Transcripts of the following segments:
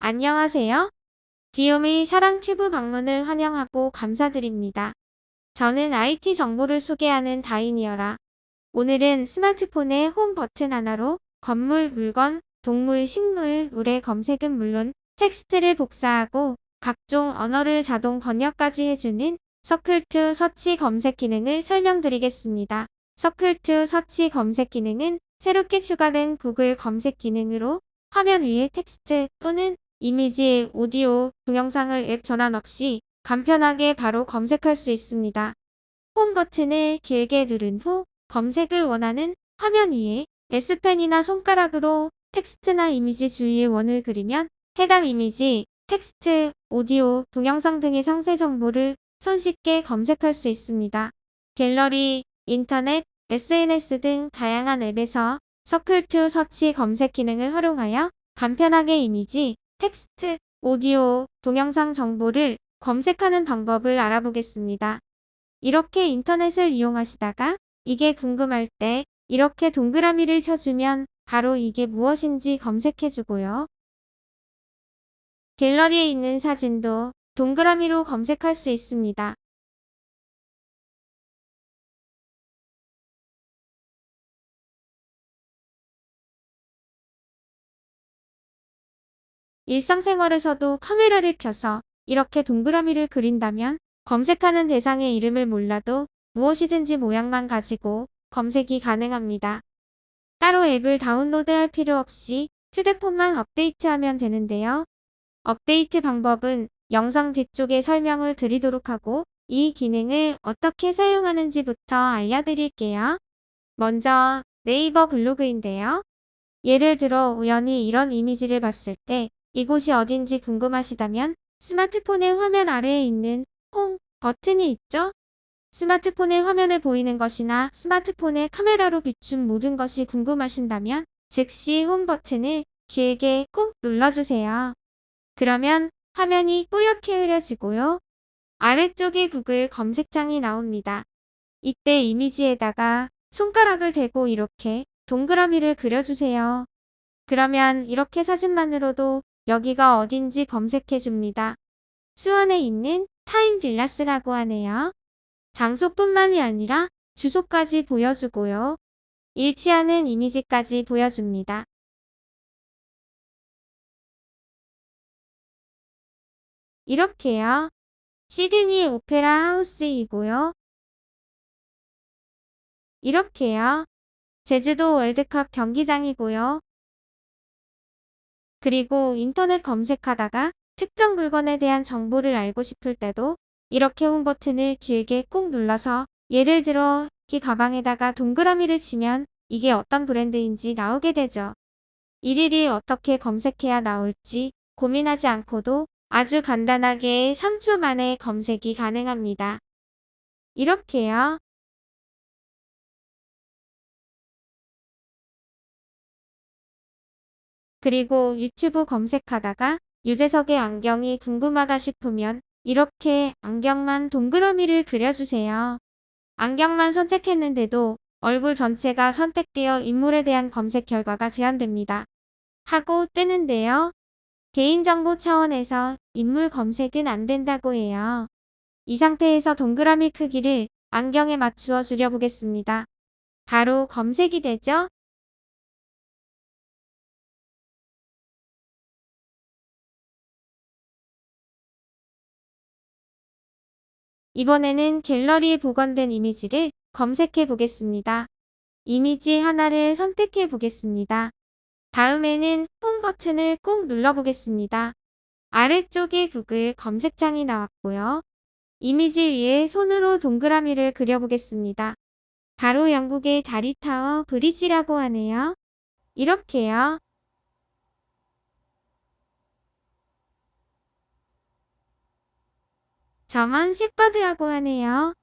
안녕하세요. 귀요미 사랑 튜브 방문을 환영하고 감사드립니다. 저는 IT 정보를 소개하는 다이니어라. 오늘은 스마트폰의 홈 버튼 하나로 건물, 물건, 동물, 식물, 물의 검색은 물론 텍스트를 복사하고 각종 언어를 자동 번역까지 해주는 서클2 서치 검색 기능을 설명드리겠습니다. 서클2 서치 검색 기능은 새롭게 추가된 구글 검색 기능으로 화면 위에 텍스트 또는 이미지, 오디오, 동영상을 앱 전환 없이 간편하게 바로 검색할 수 있습니다. 홈 버튼을 길게 누른 후 검색을 원하는 화면 위에 S펜이나 손가락으로 텍스트나 이미지 주위에 원을 그리면 해당 이미지, 텍스트, 오디오, 동영상 등의 상세 정보를 손쉽게 검색할 수 있습니다. 갤러리, 인터넷, SNS 등 다양한 앱에서 서클2 서치 검색 기능을 활용하여 간편하게 이미지, 텍스트, 오디오, 동영상 정보를 검색하는 방법을 알아보겠습니다. 이렇게 인터넷을 이용하시다가 이게 궁금할 때 이렇게 동그라미를 쳐주면 바로 이게 무엇인지 검색해주고요. 갤러리에 있는 사진도 동그라미로 검색할 수 있습니다. 일상생활에서도 카메라를 켜서 이렇게 동그라미를 그린다면 검색하는 대상의 이름을 몰라도 무엇이든지 모양만 가지고 검색이 가능합니다. 따로 앱을 다운로드할 필요 없이 휴대폰만 업데이트하면 되는데요. 업데이트 방법은 영상 뒤쪽에 설명을 드리도록 하고 이 기능을 어떻게 사용하는지부터 알려드릴게요. 먼저 네이버 블로그인데요. 예를 들어 우연히 이런 이미지를 봤을 때 이곳이 어딘지 궁금하시다면 스마트폰의 화면 아래에 있는 홈 버튼이 있죠? 스마트폰의 화면에 보이는 것이나 스마트폰의 카메라로 비춘 모든 것이 궁금하신다면 즉시 홈 버튼을 길게 꾹 눌러주세요. 그러면 화면이 뿌옇게 흐려지고요. 아래쪽에 구글 검색창이 나옵니다. 이때 이미지에다가 손가락을 대고 이렇게 동그라미를 그려주세요. 그러면 이렇게 사진만으로도 여기가 어딘지 검색해줍니다. 수원에 있는 타임빌라스라고 하네요. 장소뿐만이 아니라 주소까지 보여주고요. 일치하는 이미지까지 보여줍니다. 이렇게요. 시드니 오페라 하우스이고요. 이렇게요. 제주도 월드컵 경기장이고요. 그리고 인터넷 검색하다가 특정 물건에 대한 정보를 알고 싶을 때도 이렇게 홈 버튼을 길게 꾹 눌러서 예를 들어 이 가방에다가 동그라미를 치면 이게 어떤 브랜드인지 나오게 되죠. 일일이 어떻게 검색해야 나올지 고민하지 않고도 아주 간단하게 3초 만에 검색이 가능합니다. 이렇게요. 그리고 유튜브 검색하다가 유재석의 안경이 궁금하다 싶으면 이렇게 안경만 동그라미를 그려주세요. 안경만 선택했는데도 얼굴 전체가 선택되어 인물에 대한 검색 결과가 제한됩니다. 하고 뜨는데요. 개인정보 차원에서 인물 검색은 안 된다고 해요. 이 상태에서 동그라미 크기를 안경에 맞추어 줄여보겠습니다. 바로 검색이 되죠? 이번에는 갤러리에 보관된 이미지를 검색해 보겠습니다. 이미지 하나를 선택해 보겠습니다. 다음에는 홈 버튼을 꾹 눌러 보겠습니다. 아래쪽에 구글 검색창이 나왔고요. 이미지 위에 손으로 동그라미를 그려보겠습니다. 바로 영국의 다리타워 브리지라고 하네요. 이렇게요. 저만 셰퍼드라고 하네요.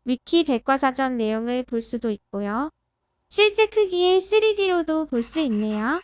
위키 백과사전 내용을 볼 수도 있고요. 실제 크기의 3D로도 볼 수 있네요.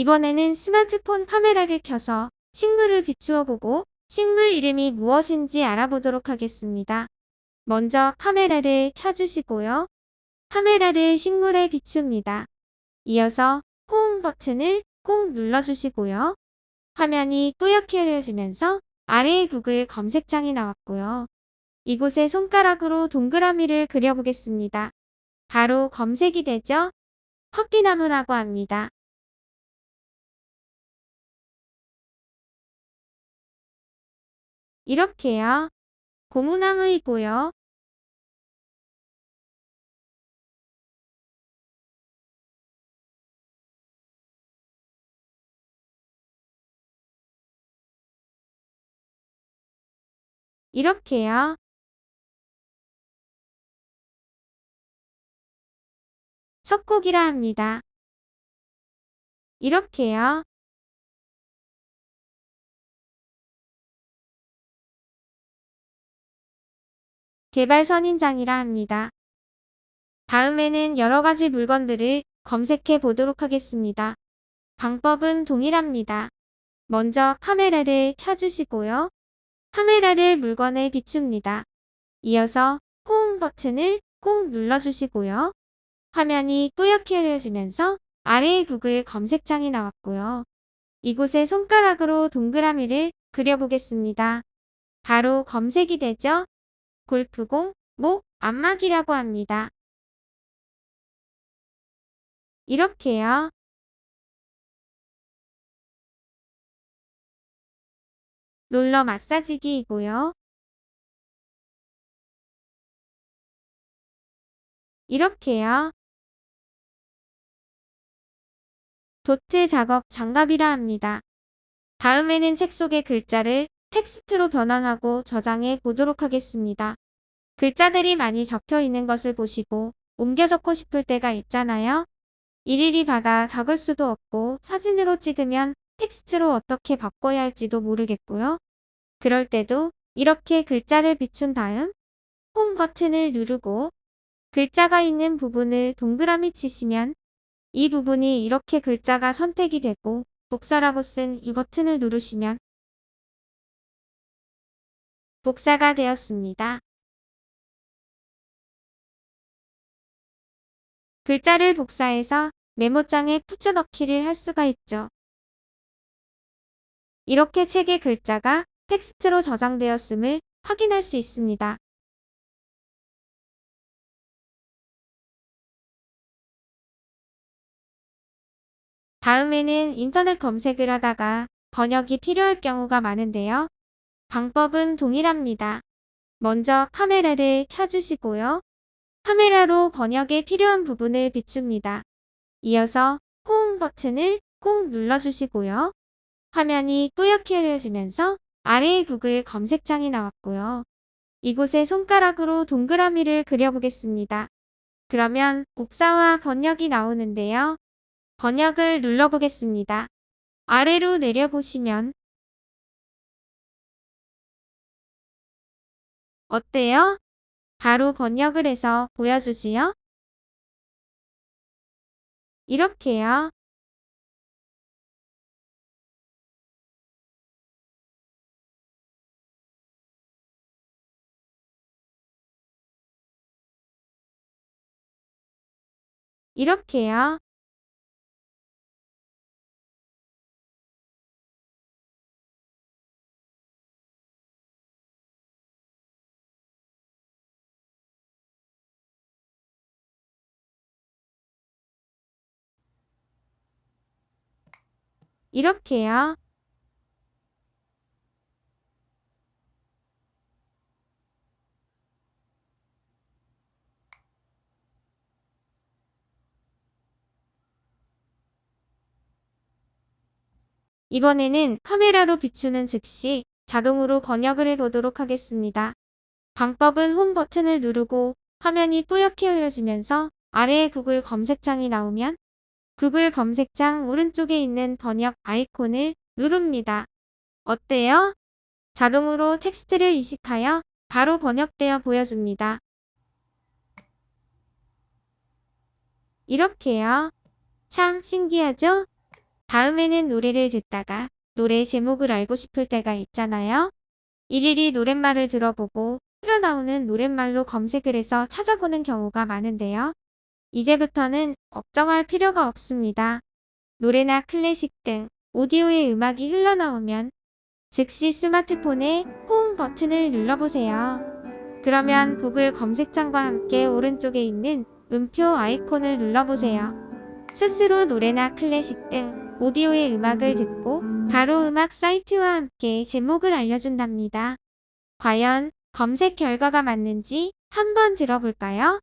이번에는 스마트폰 카메라를 켜서 식물을 비추어 보고 식물 이름이 무엇인지 알아보도록 하겠습니다. 먼저 카메라를 켜주시고요. 카메라를 식물에 비춥니다. 이어서 홈 버튼을 꾹 눌러주시고요. 화면이 뿌옇게 흐려지면서 아래의 구글 검색창이 나왔고요. 이곳에 손가락으로 동그라미를 그려보겠습니다. 바로 검색이 되죠? 커피나무라고 합니다. 이렇게요. 고무나무이고요. 이렇게요. 석고기라 합니다. 이렇게요. 개발선인장이라 합니다. 다음에는 여러 가지 물건들을 검색해 보도록 하겠습니다. 방법은 동일합니다. 먼저 카메라를 켜주시고요. 카메라를 물건에 비춥니다. 이어서 홈 버튼을 꾹 눌러주시고요. 화면이 뿌옇게 흐려지면서 아래의 구글 검색창이 나왔고요. 이곳에 손가락으로 동그라미를 그려보겠습니다. 바로 검색이 되죠? 골프공, 목, 안마기라고 합니다. 이렇게요. 롤러 마사지기이고요. 이렇게요. 도트 작업 장갑이라 합니다. 다음에는 책 속의 글자를 텍스트로 변환하고 저장해 보도록 하겠습니다. 글자들이 많이 적혀 있는 것을 보시고 옮겨 적고 싶을 때가 있잖아요. 일일이 받아 적을 수도 없고 사진으로 찍으면 텍스트로 어떻게 바꿔야 할지도 모르겠고요. 그럴 때도 이렇게 글자를 비춘 다음 홈 버튼을 누르고 글자가 있는 부분을 동그라미 치시면 이 부분이 이렇게 글자가 선택이 되고 복사라고 쓴 이 버튼을 누르시면 복사가 되었습니다. 글자를 복사해서 메모장에 붙여넣기를 할 수가 있죠. 이렇게 책의 글자가 텍스트로 저장되었음을 확인할 수 있습니다. 다음에는 인터넷 검색을 하다가 번역이 필요할 경우가 많은데요. 방법은 동일합니다. 먼저 카메라를 켜주시고요. 카메라로 번역에 필요한 부분을 비춥니다. 이어서 홈 버튼을 꾹 눌러주시고요. 화면이 뿌옇게 흐려지면서 아래의 구글 검색창이 나왔고요. 이곳에 손가락으로 동그라미를 그려보겠습니다. 그러면 복사와 번역이 나오는데요. 번역을 눌러보겠습니다. 아래로 내려보시면 어때요? 바로 번역을 해서 보여주지요? 이렇게요. 이렇게요. 이렇게요. 이번에는 카메라로 비추는 즉시 자동으로 번역을 해보도록 하겠습니다. 방법은 홈 버튼을 누르고 화면이 뿌옇게 흐려지면서 아래에 구글 검색창이 나오면 구글 검색창 오른쪽에 있는 번역 아이콘을 누릅니다. 어때요? 자동으로 텍스트를 이식하여 바로 번역되어 보여줍니다. 이렇게요. 참 신기하죠? 다음에는 노래를 듣다가 노래 제목을 알고 싶을 때가 있잖아요. 일일이 노랫말을 들어보고 흘러나오는 노랫말로 검색을 해서 찾아보는 경우가 많은데요. 이제부터는 걱정할 필요가 없습니다. 노래나 클래식 등 오디오의 음악이 흘러나오면 즉시 스마트폰의 홈 버튼을 눌러보세요. 그러면 구글 검색창과 함께 오른쪽에 있는 음표 아이콘을 눌러보세요. 스스로 노래나 클래식 등 오디오의 음악을 듣고 바로 음악 사이트와 함께 제목을 알려준답니다. 과연 검색 결과가 맞는지 한번 들어볼까요?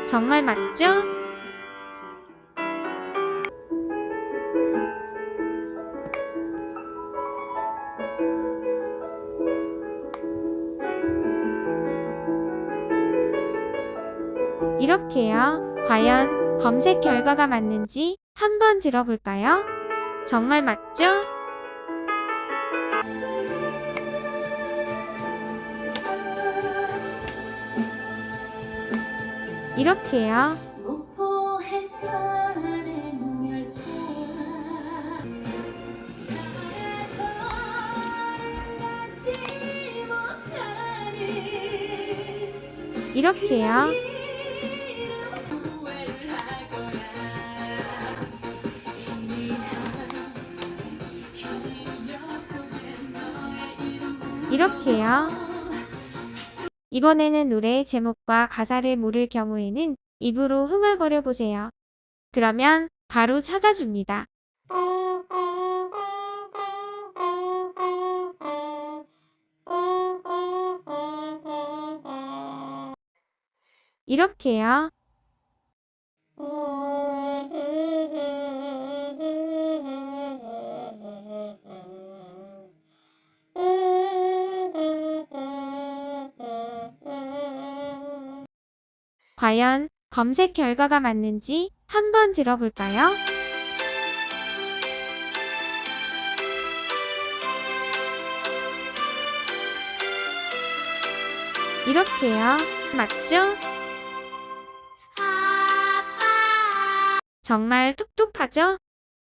정말 맞죠? 이렇게요. 과연 검색 결과가 맞는지 한번 들어볼까요? 정말 맞죠? 이렇게요. 목포해 파는 열차 살아서는 갖지 못하는 이렇게요. 후회를 할 거야 기억 속에 너의 이름 이렇게요. 이번에는 노래의 제목과 가사를 모를 경우에는 입으로 흥얼거려 보세요. 그러면 바로 찾아줍니다. 이렇게요. 과연 검색 결과가 맞는지 한번 들어볼까요? 이렇게요. 맞죠? 정말 똑똑하죠?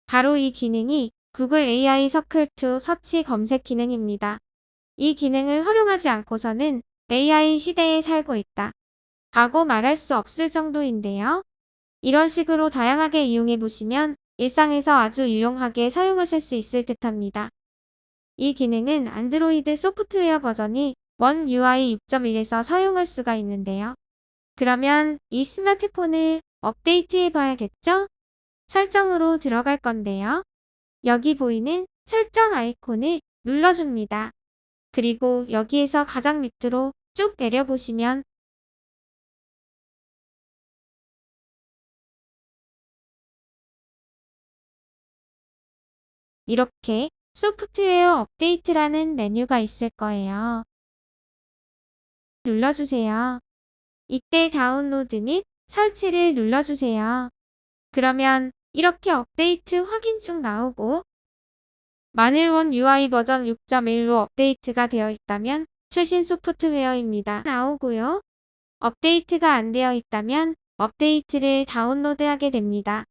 바로 이 기능이 구글 AI 서클 투 서치 검색 기능입니다. 이 기능을 활용하지 않고서는 AI 시대에 살고 있다 라고 말할 수 없을 정도인데요. 이런 식으로 다양하게 이용해 보시면 일상에서 아주 유용하게 사용하실 수 있을 듯합니다. 이 기능은 안드로이드 소프트웨어 버전이 원 UI 6.1에서 사용할 수가 있는데요. 그러면 이 스마트폰을 업데이트해 봐야겠죠? 설정으로 들어갈 건데요. 여기 보이는 설정 아이콘을 눌러줍니다. 그리고 여기에서 가장 밑으로 쭉 내려보시면 이렇게 소프트웨어 업데이트라는 메뉴가 있을 거예요. 눌러주세요. 이때 다운로드 및 설치를 눌러주세요. 그러면 이렇게 업데이트 확인 중 나오고 만일 원 UI 버전 6.1로 업데이트가 되어 있다면 최신 소프트웨어입니다. 나오고요. 업데이트가 안 되어 있다면 업데이트를 다운로드하게 됩니다.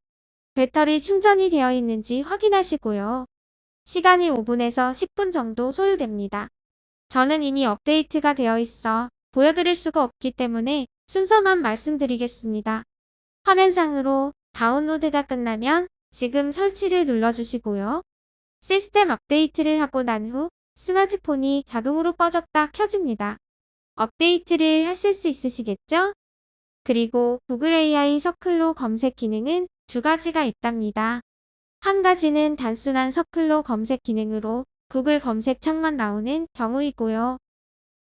배터리 충전이 되어 있는지 확인하시고요. 시간이 5분에서 10분 정도 소요됩니다. 저는 이미 업데이트가 되어 있어 보여드릴 수가 없기 때문에 순서만 말씀드리겠습니다. 화면상으로 다운로드가 끝나면 지금 설치를 눌러주시고요. 시스템 업데이트를 하고 난 후 스마트폰이 자동으로 꺼졌다 켜집니다. 업데이트를 하실 수 있으시겠죠? 그리고 구글 AI 서클로 검색 기능은 두 가지가 있답니다. 한 가지는 단순한 서클로 검색 기능으로 구글 검색창만 나오는 경우이고요.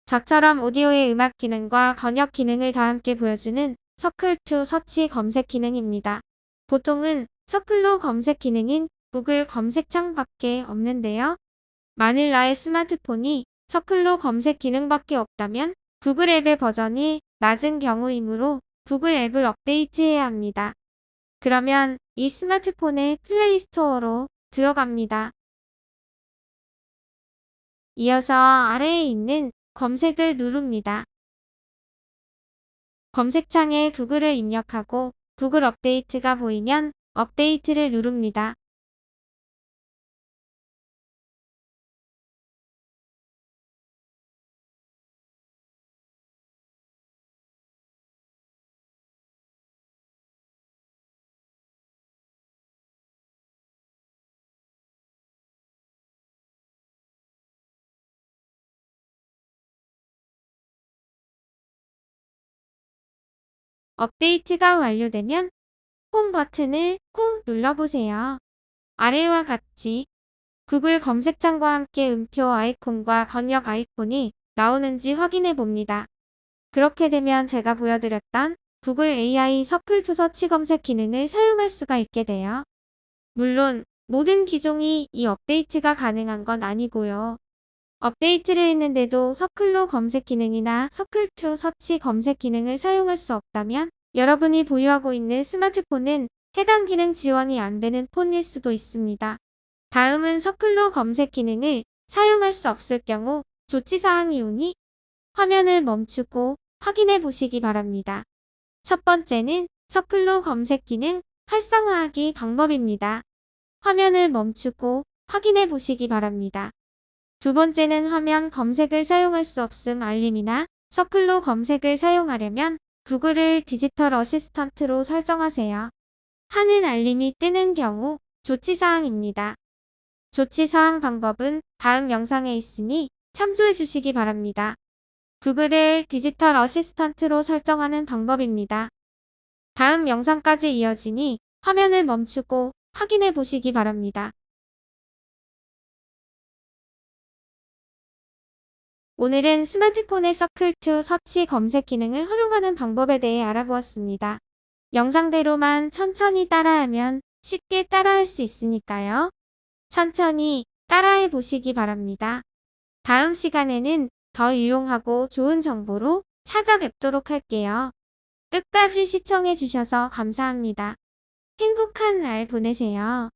저처럼 오디오의 음악 기능과 번역 기능을 다 함께 보여주는 서클 투 서치 검색 기능입니다. 보통은 서클로 검색 기능인 구글 검색창밖에 없는데요. 만일 나의 스마트폰이 서클로 검색 기능밖에 없다면 구글 앱의 버전이 낮은 경우이므로 구글 앱을 업데이트해야 합니다. 그러면 이 스마트폰의 플레이스토어로 들어갑니다. 이어서 아래에 있는 검색을 누릅니다. 검색창에 구글을 입력하고 구글 업데이트가 보이면 업데이트를 누릅니다. 업데이트가 완료되면 홈 버튼을 꾹 눌러보세요. 아래와 같이 구글 검색창과 함께 음표 아이콘과 번역 아이콘이 나오는지 확인해 봅니다. 그렇게 되면 제가 보여드렸던 구글 AI 서클2 서치 검색 기능을 사용할 수가 있게 돼요. 물론 모든 기종이 이 업데이트가 가능한 건 아니고요. 업데이트를 했는데도 서클로 검색 기능이나 서클2 서치 검색 기능을 사용할 수 없다면 여러분이 보유하고 있는 스마트폰은 해당 기능 지원이 안 되는 폰일 수도 있습니다. 다음은 서클로 검색 기능을 사용할 수 없을 경우 조치사항이 오니 화면을 멈추고 확인해 보시기 바랍니다. 첫 번째는 서클로 검색 기능 활성화하기 방법입니다. 화면을 멈추고 확인해 보시기 바랍니다. 두 번째는 화면 검색을 사용할 수 없음 알림이나 서클로 검색을 사용하려면 구글을 디지털 어시스턴트로 설정하세요. 하는 알림이 뜨는 경우 조치사항입니다. 조치사항 방법은 다음 영상에 있으니 참조해 주시기 바랍니다. 구글을 디지털 어시스턴트로 설정하는 방법입니다. 다음 영상까지 이어지니 화면을 멈추고 확인해 보시기 바랍니다. 오늘은 스마트폰의 서클2 서치 검색 기능을 활용하는 방법에 대해 알아보았습니다. 영상대로만 천천히 따라하면 쉽게 따라할 수 있으니까요. 천천히 따라해 보시기 바랍니다. 다음 시간에는 더 유용하고 좋은 정보로 찾아뵙도록 할게요. 끝까지 시청해 주셔서 감사합니다. 행복한 날 보내세요.